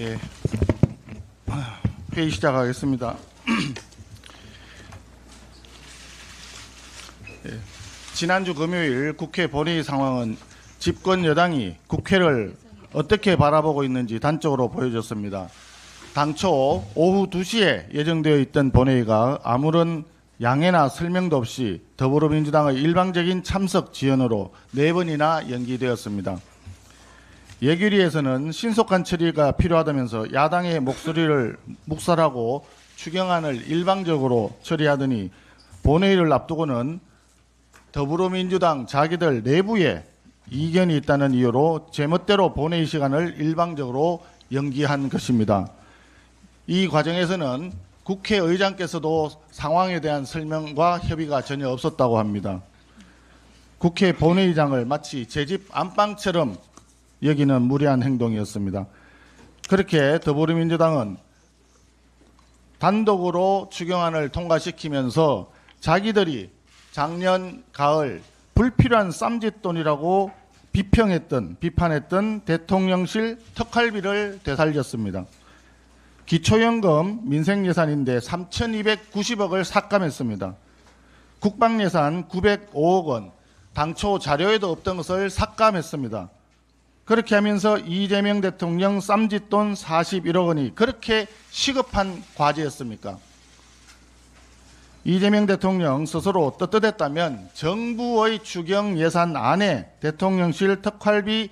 예, 회의 시작하겠습니다. 예, 지난주 금요일 국회 본회의 상황은 집권 여당이 국회를 어떻게 바라보고 있는지 단적으로 보여줬습니다. 당초 오후 2시에 예정되어 있던 본회의가 아무런 양해나 설명도 없이 더불어민주당의 일방적인 참석 지연으로 4번이나 연기되었습니다. 예결위에서는 신속한 처리가 필요하다면서 야당의 목소리를 묵살하고 추경안을 일방적으로 처리하더니 본회의를 앞두고는 더불어민주당 자기들 내부에 이견이 있다는 이유로 제멋대로 본회의 시간을 일방적으로 연기한 것입니다. 이 과정에서는 국회의장께서도 상황에 대한 설명과 협의가 전혀 없었다고 합니다. 국회 본회의장을 마치 제 집 안방처럼 여기는 무리한 행동이었습니다. 그렇게 더불어민주당은 단독으로 추경안을 통과시키면서 자기들이 작년 가을 불필요한 쌈짓돈이라고 비판했던 대통령실 특활비를 되살렸습니다. 기초연금 민생예산인데 3,290억을 삭감했습니다. 국방예산 905억 원, 당초 자료에도 없던 것을 삭감했습니다. 그렇게 하면서 이재명 대통령 쌈짓돈 41억 원이 그렇게 시급한 과제였습니까? 이재명 대통령 스스로 떳떳했다면 정부의 추경 예산 안에 대통령실 특활비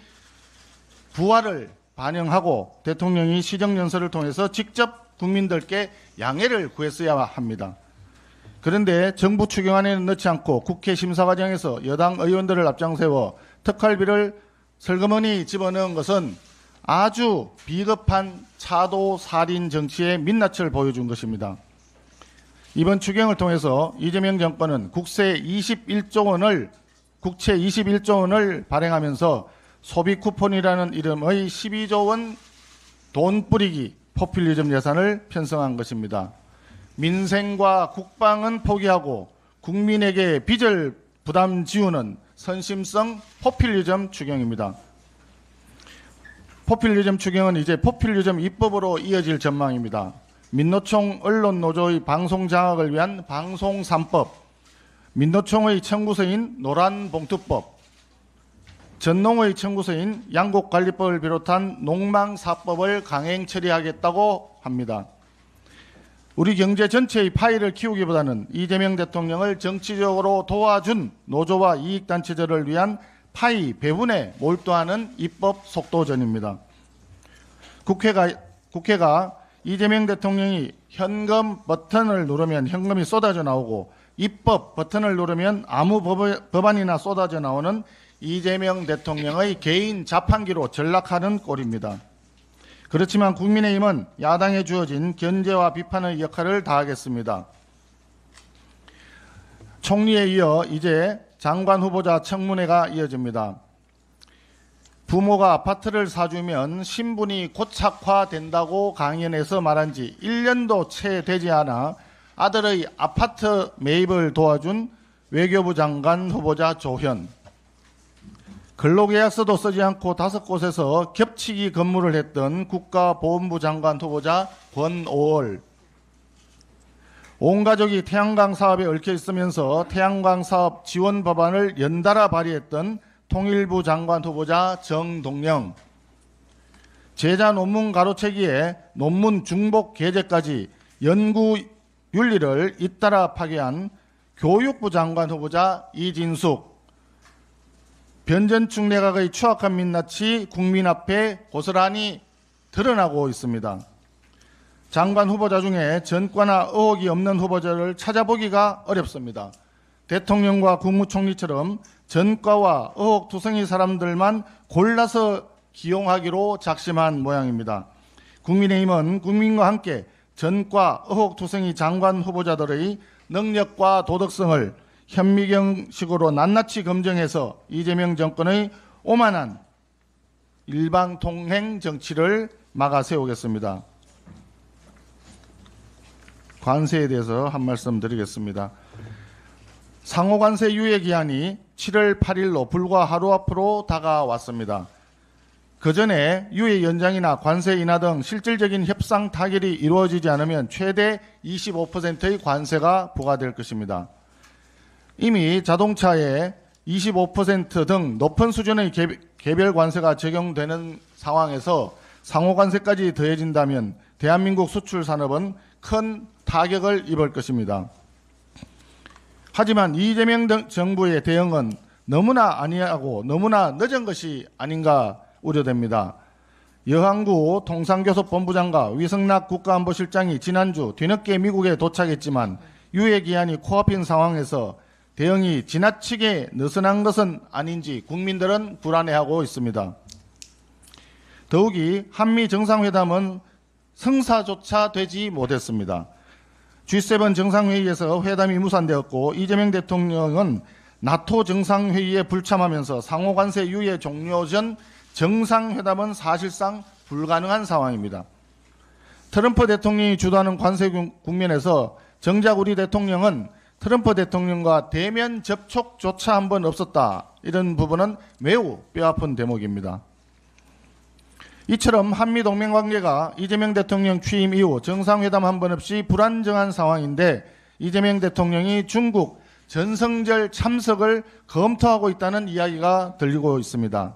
부활을 반영하고 대통령이 시정연설을 통해서 직접 국민들께 양해를 구했어야 합니다. 그런데 정부 추경안에는 넣지 않고 국회 심사 과정에서 여당 의원들을 앞장세워 특활비를 슬그머니 집어넣은 것은 아주 비겁한 차도살인 정치의 민낯을 보여준 것입니다. 이번 추경을 통해서 이재명 정권은 국채 21조 원을 발행하면서 소비 쿠폰이라는 이름의 12조 원 돈 뿌리기 포퓰리즘 예산을 편성한 것입니다. 민생과 국방은 포기하고 국민에게 빚을 부담 지우는 선심성 포퓰리즘 추경입니다. 포퓰리즘 추경은 이제 포퓰리즘 입법으로 이어질 전망입니다. 민노총 언론노조의 방송 장악을 위한 방송 3법, 민노총의 청구서인 노란봉투법, 전농의 청구서인 양곡관리법을 비롯한 농망사법을 강행 처리하겠다고 합니다. 우리 경제 전체의 파이를 키우기보다는 이재명 대통령을 정치적으로 도와준 노조와 이익단체들을 위한 파이 배분에 몰두하는 입법 속도전입니다. 국회가 이재명 대통령이 현금 버튼을 누르면 현금이 쏟아져 나오고 입법 버튼을 누르면 아무 법안이나 쏟아져 나오는 이재명 대통령의 개인 자판기로 전락하는 꼴입니다. 그렇지만 국민의힘은 야당에 주어진 견제와 비판의 역할을 다하겠습니다. 총리에 이어 이제 장관 후보자 청문회가 이어집니다. 부모가 아파트를 사주면 신분이 고착화된다고 강연해서 말한 지 1년도 채 되지 않아 아들의 아파트 매입을 도와준 외교부 장관 후보자 조현, 근로계약서도 쓰지 않고 5곳에서 겹치기 근무를 했던 국가보훈부 장관 후보자 권오월, 온 가족이 태양광 사업에 얽혀 있으면서 태양광 사업 지원 법안을 연달아 발의했던 통일부 장관 후보자 정동영, 제자 논문 가로채기에 논문 중복 게재까지 연구 윤리를 잇따라 파괴한 교육부 장관 후보자 이진숙, 변전충 내각의 추악한 민낯이 국민 앞에 고스란히 드러나고 있습니다. 장관 후보자 중에 전과나 의혹이 없는 후보자를 찾아보기가 어렵습니다. 대통령과 국무총리처럼 전과와 의혹투성이 사람들만 골라서 기용하기로 작심한 모양입니다. 국민의힘은 국민과 함께 전과 의혹투성이 장관 후보자들의 능력과 도덕성을 현미경식으로 낱낱이 검증해서 이재명 정권의 오만한 일방통행 정치를 막아 세우겠습니다. 관세에 대해서 한 말씀 드리겠습니다. 상호관세 유예 기한이 7월 8일로 불과 하루 앞으로 다가왔습니다. 그전에 유예 연장이나 관세 인하 등 실질적인 협상 타결이 이루어지지 않으면 최대 25%의 관세가 부과될 것입니다. 이미 자동차에 25%등 높은 수준의 개별 관세가 적용되는 상황에서 상호 관세까지 더해진다면 대한민국 수출 산업은 큰 타격을 입을 것입니다. 하지만 이재명 정부의 대응은 너무나 안이하고 너무나 늦은 것이 아닌가 우려됩니다. 여항구 통상교섭본부장과 위성락 국가안보실장이 지난주 뒤늦게 미국에 도착했지만 유예 기한이 코앞인 상황에서 대응이 지나치게 느슨한 것은 아닌지 국민들은 불안해하고 있습니다. 더욱이 한미 정상회담은 성사조차 되지 못했습니다. G7 정상회의에서 회담이 무산되었고 이재명 대통령은 나토 정상회의에 불참하면서 상호관세 유예 종료 전 정상회담은 사실상 불가능한 상황입니다. 트럼프 대통령이 주도하는 관세 국면에서 정작 우리 대통령은 트럼프 대통령과 대면 접촉조차 한 번 없었다. 이런 부분은 매우 뼈아픈 대목입니다. 이처럼 한미동맹관계가 이재명 대통령 취임 이후 정상회담 한 번 없이 불안정한 상황인데 이재명 대통령이 중국 전성절 참석을 검토하고 있다는 이야기가 들리고 있습니다.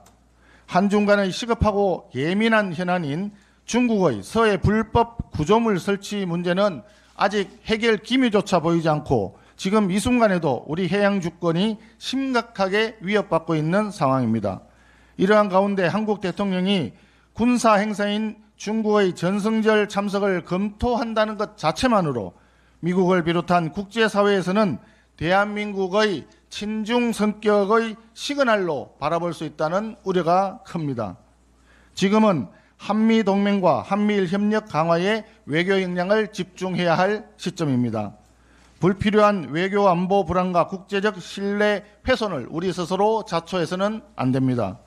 한중 간의 시급하고 예민한 현안인 중국의 서해 불법 구조물 설치 문제는 아직 해결 기미조차 보이지 않고 지금 이 순간에도 우리 해양 주권이 심각하게 위협받고 있는 상황입니다. 이러한 가운데 한국 대통령이 군사 행사인 중국의 전성절 참석을 검토한다는 것 자체만으로 미국을 비롯한 국제사회에서는 대한민국의 친중 성격의 시그널로 바라볼 수 있다는 우려가 큽니다. 지금은 한미동맹과 한미일 협력 강화에 외교 역량을 집중해야 할 시점입니다. 불필요한 외교 안보 불안과 국제적 신뢰 훼손을 우리 스스로 자초해서는 안 됩니다.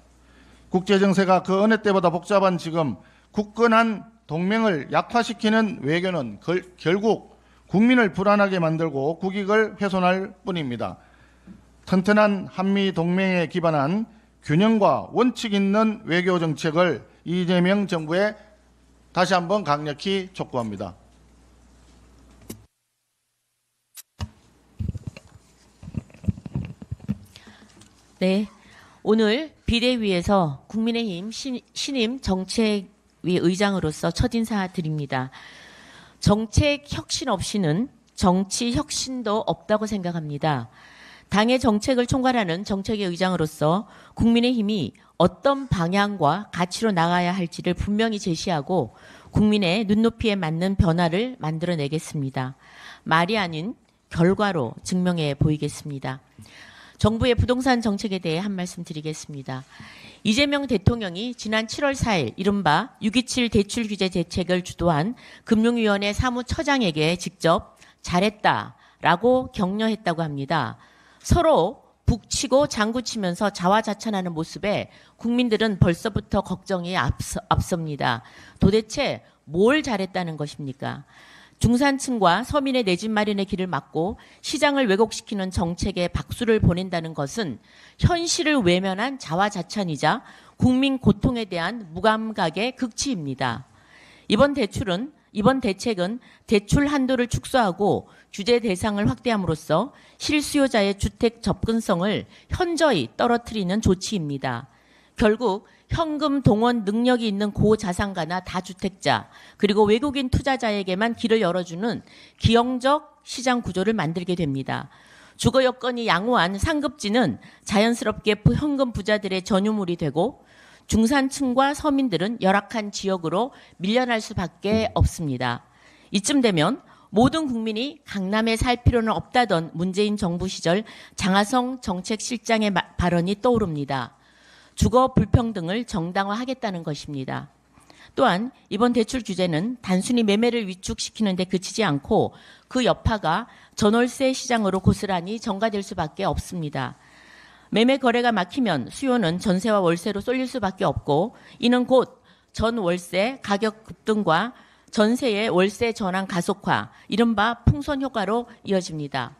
국제정세가 그 어느 때보다 복잡한 지금 굳건한 동맹을 약화시키는 외교는 결국 국민을 불안하게 만들고 국익을 훼손할 뿐입니다. 튼튼한 한미 동맹에 기반한 균형과 원칙 있는 외교 정책을 이재명 정부에 다시 한번 강력히 촉구합니다. 네, 오늘 비대위에서 국민의힘 신임 정책위 의장으로서 첫인사 드립니다. 정책 혁신 없이는 정치 혁신도 없다고 생각합니다. 당의 정책을 총괄하는 정책위 의장으로서 국민의힘이 어떤 방향과 가치로 나가야 할지를 분명히 제시하고 국민의 눈높이에 맞는 변화를 만들어내겠습니다. 말이 아닌 결과로 증명해 보이겠습니다. 정부의 부동산 정책에 대해 한 말씀 드리겠습니다. 이재명 대통령이 지난 7월 4일 이른바 6.27 대출 규제 대책을 주도한 금융위원회 사무처장에게 직접 잘했다라고 격려했다고 합니다. 서로 북치고 장구치면서 자화자찬하는 모습에 국민들은 벌써부터 걱정이 앞섭니다. 도대체 뭘 잘했다는 것입니까? 중산층과 서민의 내 집 마련의 길을 막고 시장을 왜곡시키는 정책에 박수를 보낸다는 것은 현실을 외면한 자화자찬이자 국민 고통에 대한 무감각의 극치입니다. 이번 대책은 대출 한도를 축소하고 규제 대상을 확대함으로써 실수요자의 주택 접근성을 현저히 떨어뜨리는 조치입니다. 결국 현금 동원 능력이 있는 고자산가나 다주택자 그리고 외국인 투자자에게만 길을 열어주는 기형적 시장 구조를 만들게 됩니다. 주거 여건이 양호한 상급지는 자연스럽게 현금 부자들의 전유물이 되고 중산층과 서민들은 열악한 지역으로 밀려날 수밖에 없습니다. 이쯤 되면 모든 국민이 강남에 살 필요는 없다던 문재인 정부 시절 장하성 정책실장의 발언이 떠오릅니다. 주거 불평등을 정당화하겠다는 것입니다. 또한 이번 대출 규제는 단순히 매매를 위축시키는 데 그치지 않고 그 여파가 전월세 시장으로 고스란히 전가될 수밖에 없습니다. 매매 거래가 막히면 수요는 전세와 월세로 쏠릴 수밖에 없고 이는 곧 전월세 가격 급등과 전세의 월세 전환 가속화, 이른바 풍선 효과로 이어집니다.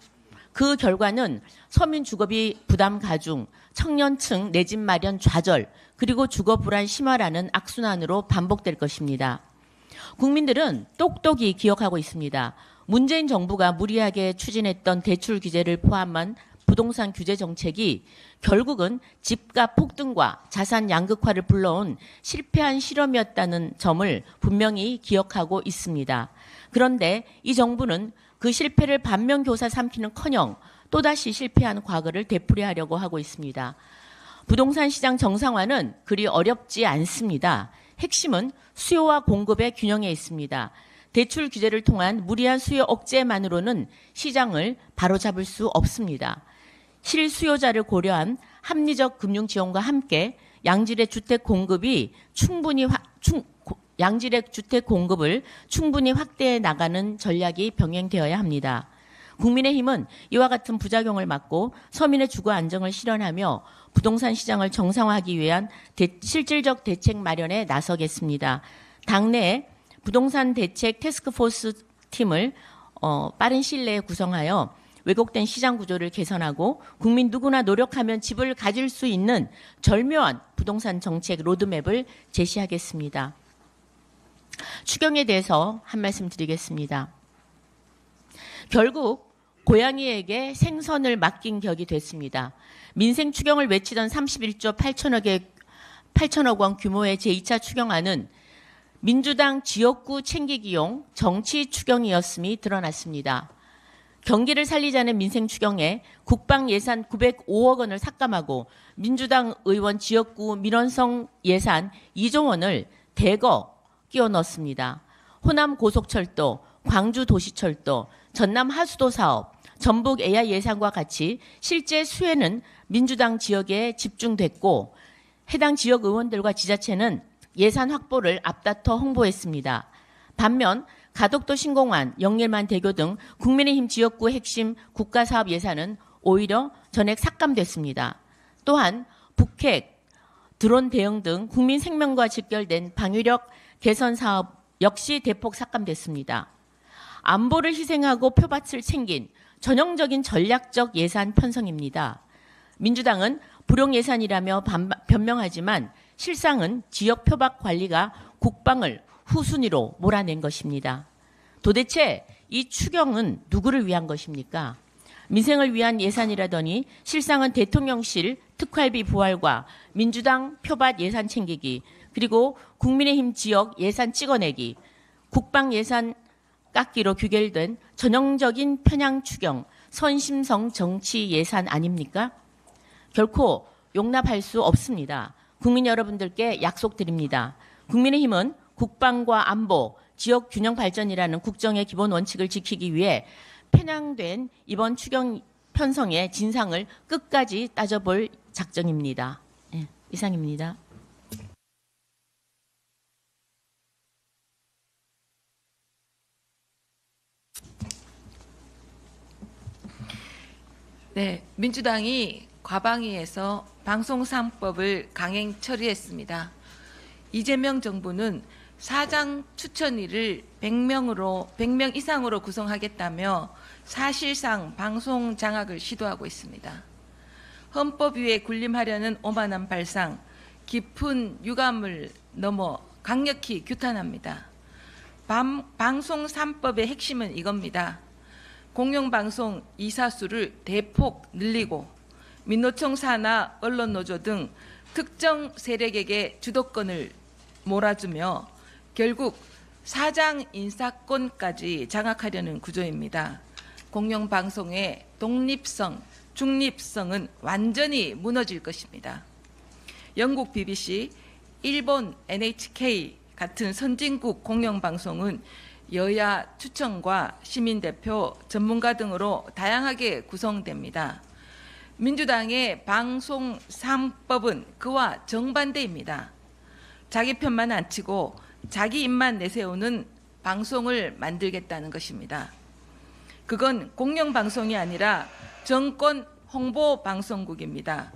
그 결과는 서민 주거비 부담 가중, 청년층 내 집 마련 좌절, 그리고 주거 불안 심화라는 악순환으로 반복될 것입니다. 국민들은 똑똑히 기억하고 있습니다. 문재인 정부가 무리하게 추진했던 대출 규제를 포함한 부동산 규제 정책이 결국은 집값 폭등과 자산 양극화를 불러온 실패한 실험이었다는 점을 분명히 기억하고 있습니다. 그런데 이 정부는 그 실패를 반면교사 삼기는커녕 또다시 실패한 과거를 되풀이하려고 하고 있습니다. 부동산 시장 정상화는 그리 어렵지 않습니다. 핵심은 수요와 공급의 균형에 있습니다. 대출 규제를 통한 무리한 수요 억제만으로는 시장을 바로잡을 수 없습니다. 실수요자를 고려한 합리적 금융 지원과 함께 양질의 주택 공급을 충분히 확대해 나가는 전략이 병행되어야 합니다. 국민의힘은 이와 같은 부작용을 막고 서민의 주거 안정을 실현하며 부동산 시장을 정상화하기 위한 실질적 대책 마련에 나서겠습니다. 당내에 부동산 대책 태스크포스 팀을 빠른 시일 내에 구성하여 왜곡된 시장 구조를 개선하고 국민 누구나 노력하면 집을 가질 수 있는 절묘한 부동산 정책 로드맵을 제시하겠습니다. 추경에 대해서 한 말씀 드리겠습니다. 결국 고양이에게 생선을 맡긴 격이 됐습니다. 민생 추경을 외치던 31조 8천억 원 규모의 제2차 추경안은 민주당 지역구 챙기기용 정치 추경이었음이 드러났습니다. 경기를 살리자는 민생 추경에 국방 예산 905억 원을 삭감하고 민주당 의원 지역구 민원성 예산 2조 원을 대거 끼워 넣습니다. 호남 고속철도, 광주 도시철도, 전남 하수도 사업, 전북 AI 예산과 같이 실제 수혜는 민주당 지역에 집중됐고 해당 지역 의원들과 지자체는 예산 확보를 앞다퉈 홍보했습니다. 반면 가덕도 신공항, 영일만 대교 등 국민의힘 지역구 핵심 국가사업 예산은 오히려 전액 삭감됐습니다. 또한 북핵, 드론 대응 등 국민 생명과 직결된 방위력 개선 사업 역시 대폭 삭감됐습니다. 안보를 희생하고 표밭을 챙긴 전형적인 전략적 예산 편성입니다. 민주당은 불용 예산이라며 변명하지만 실상은 지역 표박 관리가 국방을 후순위로 몰아낸 것입니다. 도대체 이 추경은 누구를 위한 것입니까? 민생을 위한 예산이라더니 실상은 대통령실 특활비 부활과 민주당 표밭 예산 챙기기, 그리고 국민의힘 지역 예산 찍어내기, 국방 예산 깎기로 규결된 전형적인 편향 추경, 선심성 정치 예산 아닙니까? 결코 용납할 수 없습니다. 국민 여러분들께 약속드립니다. 국민의힘은 국방과 안보, 지역 균형 발전이라는 국정의 기본 원칙을 지키기 위해 편향된 이번 추경 편성의 진상을 끝까지 따져볼 작정입니다. 네, 이상입니다. 네, 민주당이 과방위에서 방송 3법을 강행 처리했습니다. 이재명 정부는 사장 추천위를 100명 이상으로 구성하겠다며 사실상 방송 장악을 시도하고 있습니다. 헌법 위에 군림하려는 오만한 발상, 깊은 유감을 넘어 강력히 규탄합니다. 방송 3법의 핵심은 이겁니다. 공영방송 이사수를 대폭 늘리고 민노총 산하 언론노조 등 특정 세력에게 주도권을 몰아주며 결국 사장 인사권까지 장악하려는 구조입니다. 공영방송의 독립성, 중립성은 완전히 무너질 것입니다. 영국 BBC, 일본 NHK 같은 선진국 공영방송은 여야 추천과 시민대표, 전문가 등으로 다양하게 구성됩니다. 민주당의 방송 3법은 그와 정반대입니다. 자기 편만 안 치고 자기 입만 내세우는 방송을 만들겠다는 것입니다. 그건 공영방송이 아니라 정권 홍보방송국입니다.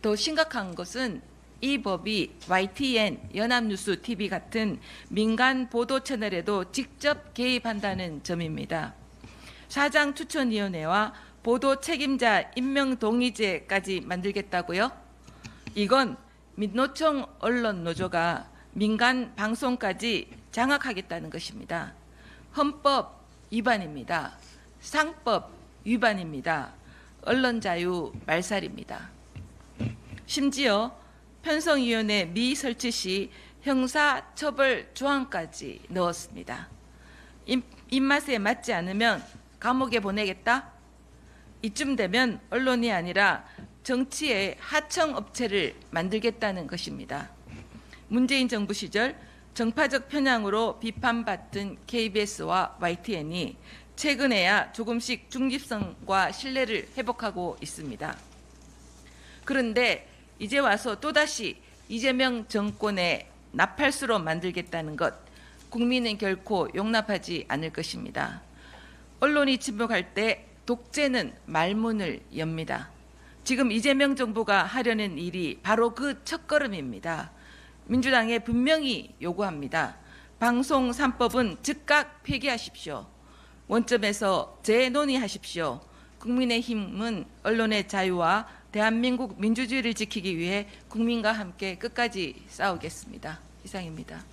더 심각한 것은 이 법이 YTN, 연합뉴스 TV 같은 민간 보도 채널에도 직접 개입한다는 점입니다. 사장 추천위원회와 보도 책임자 임명 동의제까지 만들겠다고요? 이건 민노총 언론노조가 민간 방송까지 장악하겠다는 것입니다. 헌법 위반입니다. 상법 위반입니다. 언론 자유 말살입니다. 심지어 편성위원회 미설치 시 형사처벌 조항까지 넣었습니다. 입맛에 맞지 않으면 감옥에 보내겠다? 이쯤 되면 언론이 아니라 정치의 하청업체를 만들겠다는 것입니다. 문재인 정부 시절 정파적 편향으로 비판받던 KBS와 YTN이 최근에야 조금씩 중립성과 신뢰를 회복하고 있습니다. 그런데 이제 와서 또다시 이재명 정권의 나팔수로 만들겠다는 것, 국민은 결코 용납하지 않을 것입니다. 언론이 침묵할 때 독재는 말문을 엽니다. 지금 이재명 정부가 하려는 일이 바로 그 첫걸음입니다. 민주당에 분명히 요구합니다. 방송 3법은 즉각 폐기하십시오. 원점에서 재논의하십시오. 국민의힘은 언론의 자유와 대한민국 민주주의를 지키기 위해 국민과 함께 끝까지 싸우겠습니다. 이상입니다.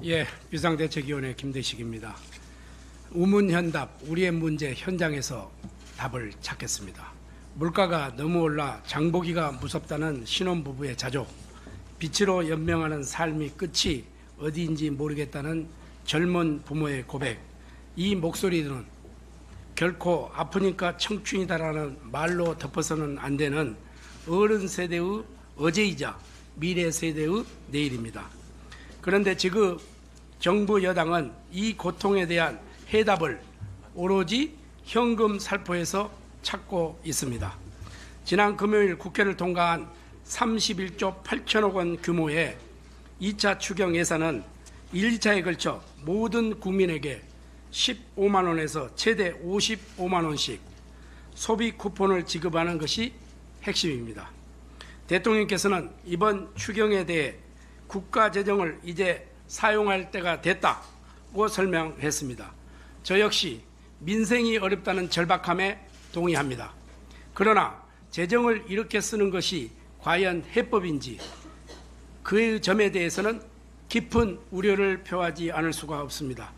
예, 비상대책위원회 김대식입니다. 우문현답, 우리의 문제 현장에서 답을 찾겠습니다. 물가가 너무 올라 장보기가 무섭다는 신혼부부의 자족, 빛으로 연명하는 삶이 끝이 어디인지 모르겠다는 젊은 부모의 고백, 이 목소리들은 결코 아프니까 청춘이다라는 말로 덮어서는 안 되는 어른 세대의 어제이자 미래 세대의 내일입니다. 그런데 지금 정부 여당은 이 고통에 대한 해답을 오로지 현금 살포에서 찾고 있습니다. 지난 금요일 국회를 통과한 31조 8천억 원 규모의 2차 추경 예산은 1, 2차에 걸쳐 모든 국민에게 15만 원에서 최대 55만 원씩 소비 쿠폰을 지급하는 것이 핵심입니다. 대통령께서는 이번 추경에 대해 국가 재정을 이제 사용할 때가 됐다고 설명했습니다. 저 역시 민생이 어렵다는 절박함에 동의합니다. 그러나 재정을 이렇게 쓰는 것이 과연 해법인지 그 점에 대해서는 깊은 우려를 표하지 않을 수가 없습니다.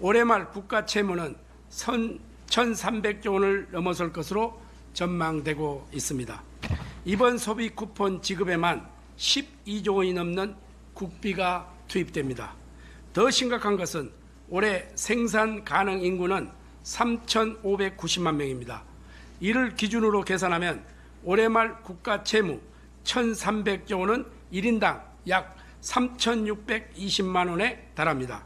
올해 말 국가 채무는 1,300조 원을 넘어설 것으로 전망되고 있습니다. 이번 소비 쿠폰 지급에만 12조 원이 넘는 국비가 투입됩니다. 더 심각한 것은 올해 생산 가능 인구는 3,590만 명입니다. 이를 기준으로 계산하면 올해 말 국가 채무 1,300조 원은 1인당 약 3,620만 원에 달합니다.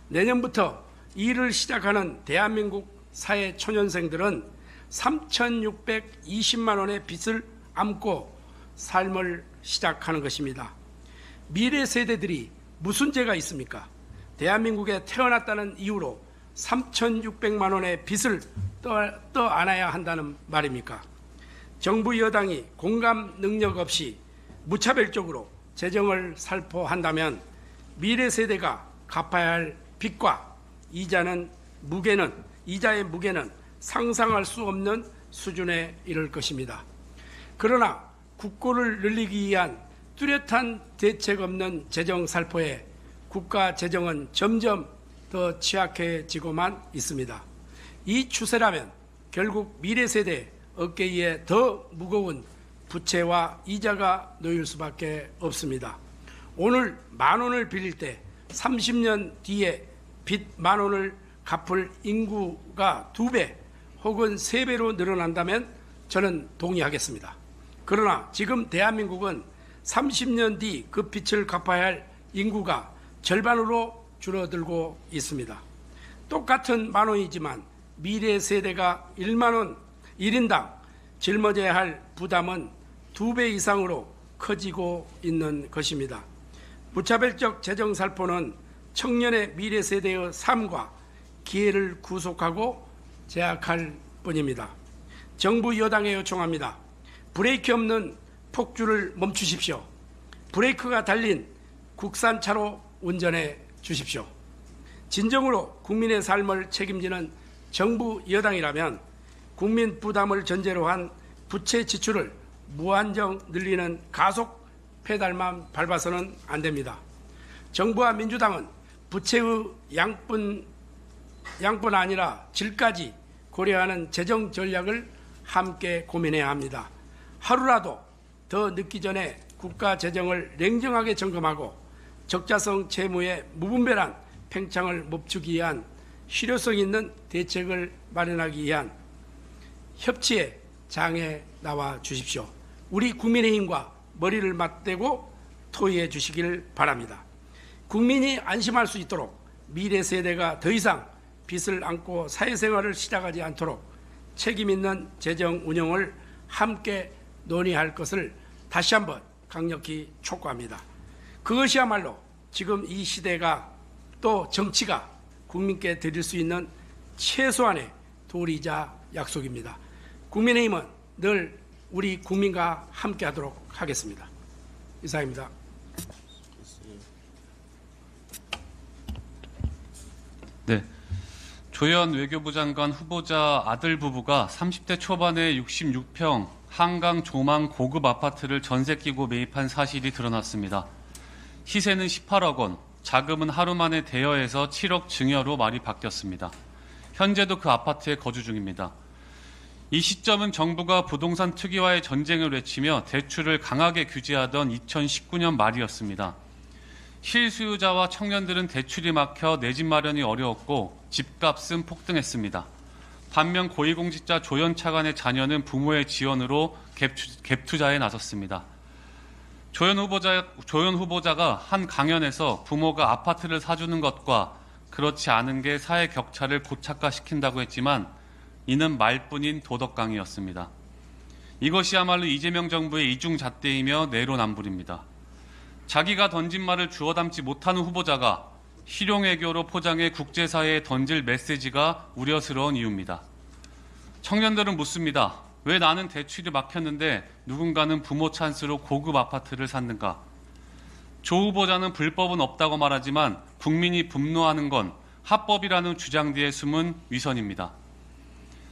내년부터 일을 시작하는 대한민국 사회 초년생들은 3,620만 원의 빚을 안고 삶을 시작하는 것입니다. 미래 세대들이 무슨 죄가 있습니까? 대한민국에 태어났다는 이유로 3,600만 원의 빚을 떠안아야 한다는 말입니까? 정부 여당이 공감 능력 없이 무차별적으로 재정을 살포한다면 미래 세대가 갚아야 할 빚과 이자의 무게는 상상할 수 없는 수준에 이를 것입니다. 그러나 국고를 늘리기 위한 뚜렷한 대책 없는 재정 살포에 국가 재정은 점점 더 취약해지고만 있습니다. 이 추세라면 결국 미래 세대 어깨 위에 더 무거운 부채와 이자가 놓일 수밖에 없습니다. 오늘 10,000원을 빌릴 때 30년 뒤에 빚 10,000원을 갚을 인구가 2배 혹은 3배로 늘어난다면 저는 동의하겠습니다. 그러나 지금 대한민국은 30년 뒤 그 빚을 갚아야 할 인구가 절반으로 줄어들고 있습니다. 똑같은 10,000원이지만 미래 세대가 10,000원 1인당 짊어져야 할 부담은 2배 이상으로 커지고 있는 것입니다. 무차별적 재정 살포는 청년의 미래 세대의 삶과 기회를 구속하고 제약할 뿐입니다. 정부 여당에 요청합니다. 브레이크 없는 폭주를 멈추십시오. 브레이크가 달린 국산차로 운전해 주십시오. 진정으로 국민의 삶을 책임지는 정부 여당이라면 국민 부담을 전제로 한 부채 지출을 무한정 늘리는 가속 페달만 밟아서는 안 됩니다. 정부와 민주당은 부채의 양뿐 아니라 질까지 고려하는 재정 전략을 함께 고민해야 합니다. 하루라도 더 늦기 전에 국가 재정을 냉정하게 점검하고 적자성 채무의 무분별한 팽창을 멈추기 위한 실효성 있는 대책을 마련하기 위한 협치의 장에 나와 주십시오. 우리 국민의힘과 머리를 맞대고 토의해 주시길 바랍니다. 국민이 안심할 수 있도록 미래 세대가 더 이상 빚을 안고 사회생활을 시작하지 않도록 책임 있는 재정 운영을 함께 논의할 것을 다시 한번 강력히 촉구합니다. 그것이야말로 지금 이 시대가 또 정치가 국민께 드릴 수 있는 최소한의 도리이자 약속입니다. 국민의힘은 늘 우리 국민과 함께하도록 하겠습니다. 이상입니다. 네, 조현 외교부 장관 후보자 아들 부부가 30대 초반에 66평 한강 조망 고급 아파트를 전세 끼고 매입한 사실이 드러났습니다. 시세는 18억 원, 자금은 하루 만에 대여해서 7억 증여로 말이 바뀌었습니다. 현재도 그 아파트에 거주 중입니다. 이 시점은 정부가 부동산 투기와의 전쟁을 외치며 대출을 강하게 규제하던 2019년 말이었습니다. 실수요자와 청년들은 대출이 막혀 내 집 마련이 어려웠고 집값은 폭등했습니다. 반면 고위공직자 조현 차관의 자녀는 부모의 지원으로 갭투자에 나섰습니다. 조현 후보자가 한 강연에서 부모가 아파트를 사주는 것과 그렇지 않은 게 사회 격차를 고착화시킨다고 했지만 이는 말뿐인 도덕 강의였습니다. 이것이야말로 이재명 정부의 이중잣대이며 내로남불입니다. 자기가 던진 말을 주워 담지 못하는 후보자가 실용외교로 포장해 국제사회에 던질 메시지가 우려스러운 이유입니다. 청년들은 묻습니다. 왜 나는 대출이 막혔는데 누군가는 부모 찬스로 고급 아파트를 샀는가? 조 후보자는 불법은 없다고 말하지만 국민이 분노하는 건 합법이라는 주장 뒤에 숨은 위선입니다.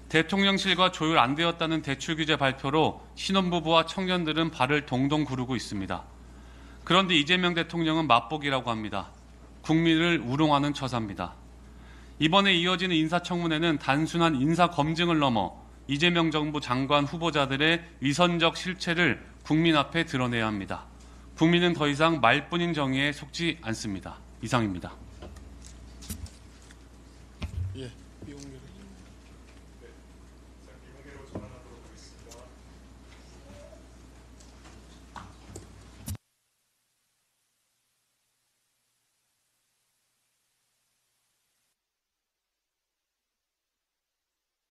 대통령실과 조율 안 되었다는 대출 규제 발표로 신혼부부와 청년들은 발을 동동 구르고 있습니다. 그런데 이재명 대통령은 맛보기라고 합니다. 국민을 우롱하는 처사입니다. 이번에 이어지는 인사청문회는 단순한 인사 검증을 넘어 이재명 정부 장관 후보자들의 위선적 실체를 국민 앞에 드러내야 합니다. 국민은 더 이상 말뿐인 정의에 속지 않습니다. 이상입니다.